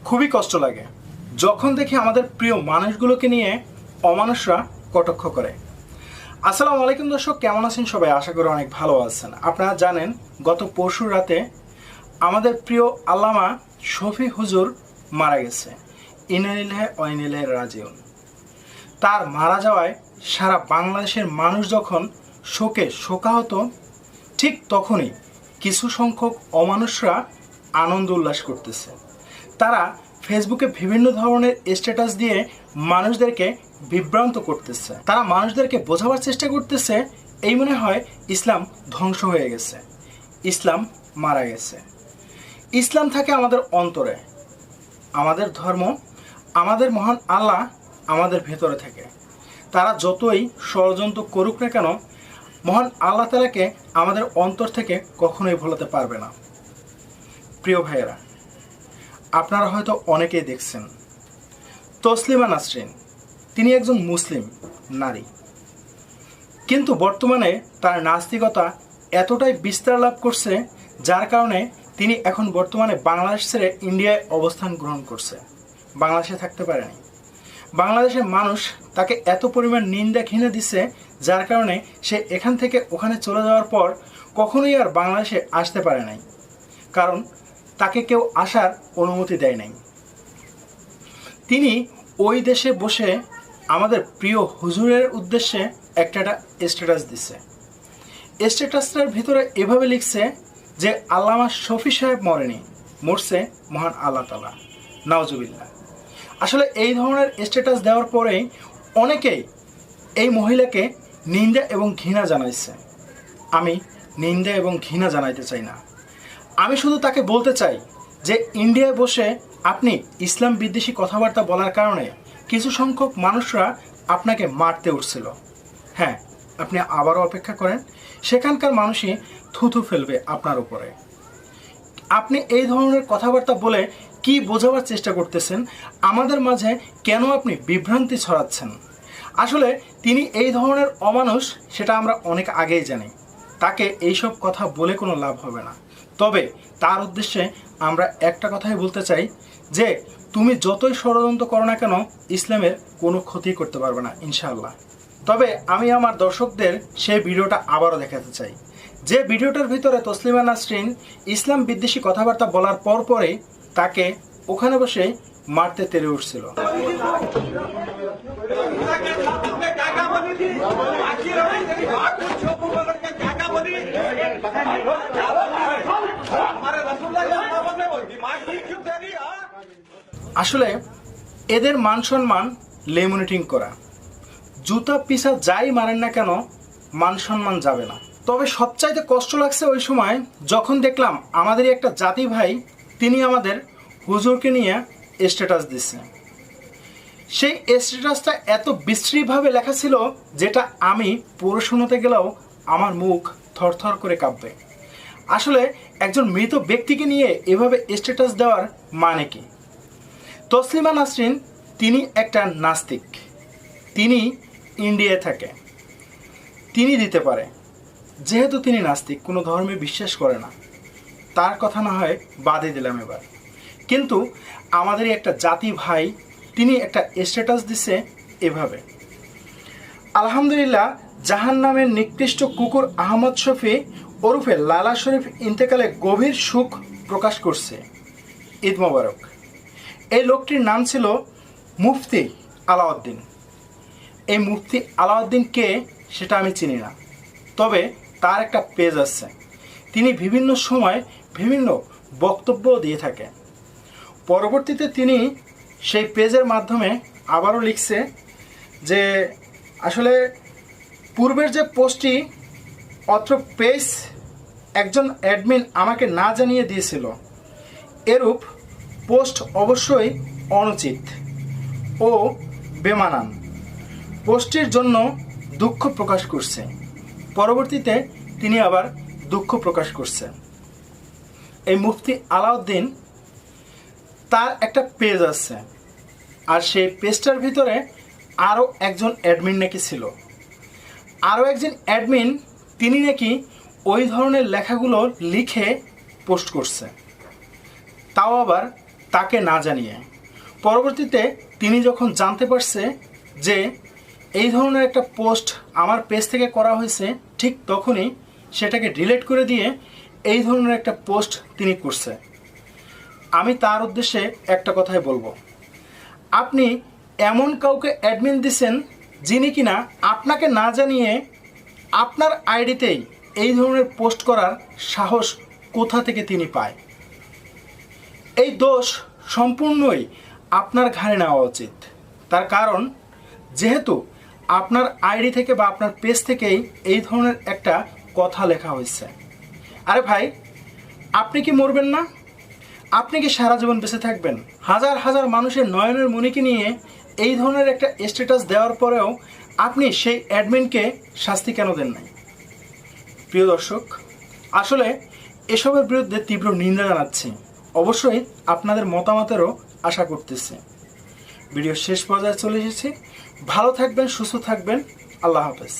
খুবই কষ্ট লাগে যখন দেখি আমাদের প্রিয় মানুষগুলোকে নিয়ে অমানুষরা কটাক্ষ করে। আসসালামু আলাইকুম দর্শক, কেমন আছেন সবাই? আশা করি অনেক ভালো আছেন। আপনারা জানেন গত পরশু রাতে আমাদের প্রিয় আল্লামা শফি হুজুর মারা গেছে। ইন্না লিল্লাহি ওয়া ইন্না ইলাইহি রাজিউন। তার মারা যাওয়ায় সারা বাংলাদেশের মানুষ যখন শোকে শোকাহত, ঠিক তখনই কিছু সংখ্যক অমানুষরা আনন্দ উল্লাস করতেছে। তারা ফেসবুকে বিভিন্ন ধরনের স্ট্যাটাস দিয়ে মানুষদেরকে বিভ্রান্ত করতেছে। তারা মানুষদেরকে বোঝাবার চেষ্টা করতেছে এই মনে হয় ইসলাম ধ্বংস হয়ে গেছে, ইসলাম মারা গেছে। ইসলাম থাকে আমাদের অন্তরে, আমাদের ধর্ম, আমাদের মহান আল্লাহ আমাদের ভেতরে থাকে। তারা যতই ষড়যন্ত্র করুক না কেন, মহান আল্লাহ তাআলাকে আমাদের অন্তর থেকে কখনোই ভোলাতে পারবে না। প্রিয় ভাইয়েরা, আপনারা হয়তো অনেকেই দেখছেন তসলিমা নাসরিন, তিনি একজন মুসলিম নারী, কিন্তু বর্তমানে তার নাস্তিকতা এতটাই বিস্তার লাভ করছে যার কারণে তিনি এখন বর্তমানে বাংলাদেশ ছেড়ে ইন্ডিয়ায় অবস্থান গ্রহণ করছে। বাংলাদেশে থাকতে পারেনি। বাংলাদেশের মানুষ তাকে এত পরিমাণ নিন্দা ঘৃণা দিচ্ছে যার কারণে সে এখান থেকে ওখানে চলে যাওয়ার পর কখনোই আর বাংলাদেশে আসতে পারে নাই, কারণ তাকে কেউ আসার অনুমতি দেয় নাই। তিনি ওই দেশে বসে আমাদের প্রিয় হুজুরের উদ্দেশ্যে একটা স্ট্যাটাস দিছে। স্ট্যাটাসটার ভিতরে এভাবে লিখছে যে আল্লামা শফি সাহেব মরেনি, মরছে মহান আল্লাহ তাআলা, নাউজুবিল্লাহ। আসলে এই ধরনের স্ট্যাটাস দেওয়ার পরেই অনেকেই এই মহিলাকে নিন্দা এবং ঘৃণা জানাইছে। আমি নিন্দা এবং ঘৃণা জানাইতে চাই না, আমি শুধু তাকে বলতে চাই যে ইন্ডিয়ায় বসে আপনি ইসলাম বিদ্বেষী কথাবার্তা বলার কারণে কিছু সংখ্যক মানুষরা আপনাকে মারতে উঠছিল। হ্যাঁ, আপনি আবারও অপেক্ষা করেন, সেখানকার মানুষই থুথু ফেলবে আপনার উপরে। আপনি এই ধরনের কথাবার্তা বলে কি বোঝাবার চেষ্টা করতেছেন আমাদের মাঝে? কেন আপনি বিভ্রান্তি ছড়াচ্ছেন? আসলে তিনি এই ধরনের অমানুষ, সেটা আমরা অনেক আগেই জানি। তাকে এইসব কথা বলে কোনো লাভ হবে না। তবে তার উদ্দেশ্যে আমরা একটা কথাই বলতে চাই যে তুমি যতই ষড়যন্ত্র করো না কেন, ইসলামের কোনো ক্ষতি করতে পারবে না ইনশাআল্লাহ। তবে আমি আমার দর্শকদের সেই ভিডিওটা আবারও দেখাতে চাই, যে ভিডিওটার ভিতরে তসলিমা নাসরিন ইসলাম বিদ্বেষী কথাবার্তা বলার পরে তাকে ওখানে বসে মারতে তেড়ে উঠছিল। আসলে এদের মান সম্মান লেমিনেটিং করা, জুতা পিছা যাই মারেন না কেন মান সম্মান যাবে না। তবে সবচাইতে কষ্ট লাগছে ওই সময় যখন দেখলাম আমাদেরই একটা জাতি ভাই, তিনি আমাদের হুজুরকে নিয়ে স্ট্যাটাস দিচ্ছে। সেই স্ট্যাটাসটা এত বিশ্রীভাবে লেখা ছিল যেটা আমি পুরো শোনাতে গেলেও আমার মুখ থরথর করে কাঁপবে। আসলে একজন মৃত ব্যক্তিকে নিয়ে এভাবে স্ট্যাটাস দেওয়ার মানে কি? তসলিমা নাসরিন তিনি একটা নাস্তিক, তিনি ইন্ডিয়ায় থাকে, তিনি দিতে পারে। যেহেতু তিনি নাস্তিক, কোনো ধর্মে বিশ্বাস করে না, তার কথা না হয় বাদই দিলাম এবার। কিন্তু আমাদেরই একটা জাতি ভাই, তিনি একটা স্ট্যাটাস দিছে এভাবে: আলহামদুলিল্লাহ, জাহান্নামের নিকৃষ্ট কুকুর আহমদ শফি ওরফে লালা শরীফ ইন্তেকালে গভীর শোক প্রকাশ করছে, ঈদ মোবারক। এই লোকটির নাম ছিল মুফতি আলাউদ্দিন। এই মুফতি আলাউদ্দিন কে সেটা আমি চিনি না, তবে তার একটা পেজ আছে, তিনি বিভিন্ন সময় বিভিন্ন বক্তব্য দিয়ে থাকে। পরবর্তীতে তিনি সেই পেজের মাধ্যমে আবারও লিখছে যে আসলে পূর্বের যে পোস্টটি অত্র পেজ একজন অ্যাডমিন আমাকে না জানিয়ে দিয়েছিল, এরূপ পোস্ট অবশ্যই অনুচিত ও বেমানান। পোস্টের জন্য দুঃখ প্রকাশ করছে। পরবর্তীতে তিনি আবার দুঃখ প্রকাশ করছে। এই মুফতি আলাউদ্দিন, তার একটা পেজ আছে, আর সেই পেজটার ভিতরে আরও একজন অ্যাডমিন নাকি ছিল। আরও একজন অ্যাডমিন তিনি নাকি ওই ধরনের লেখাগুলো লিখে পোস্ট করছে, তাও আবার তাকে না জানিয়ে। পরবর্তীতে তিনি যখন জানতে পারছে যে এই ধরনের একটা পোস্ট আমার পেজ থেকে করা হয়েছে, ঠিক তখনই সেটাকে ডিলিট করে দিয়ে এই ধরনের একটা পোস্ট তিনি করছে। আমি তার উদ্দেশ্যে একটা কথাই বলবো, আপনি এমন কাউকে অ্যাডমিন দিছেন যিনি কিনা আপনাকে না জানিয়ে আপনার আইডিতেই এই ধরনের পোস্ট করার সাহস কোথা থেকে তিনি পায়। এই দোষ সম্পূর্ণই আপনার ঘাড়ে নেওয়া উচিত। তার কারণ যেহেতু আপনার আইডি থেকে বা আপনার পেজ থেকেই এই ধরনের একটা কথা লেখা হয়েছে। আরে ভাই, আপনি কি মরবেন না? আপনি কি সারা জীবন বেঁচে থাকবেন? হাজার হাজার মানুষের নয়নের মণিকে নিয়ে এই ধরনের একটা স্ট্যাটাস দেওয়ার পরেও আপনি সেই অ্যাডমিনকে শাস্তি কেন দেন নাই? প্রিয় দর্শক, আসলে এসবের বিরুদ্ধে তীব্র নিন্দা জানাচ্ছি। অবশ্যই আপনাদের মতামতেরও আশা করতেছি। ভিডিও শেষ পর্যায়ে চলে এসেছি। ভালো থাকবেন, সুস্থ থাকবেন। আল্লাহ হাফেজ।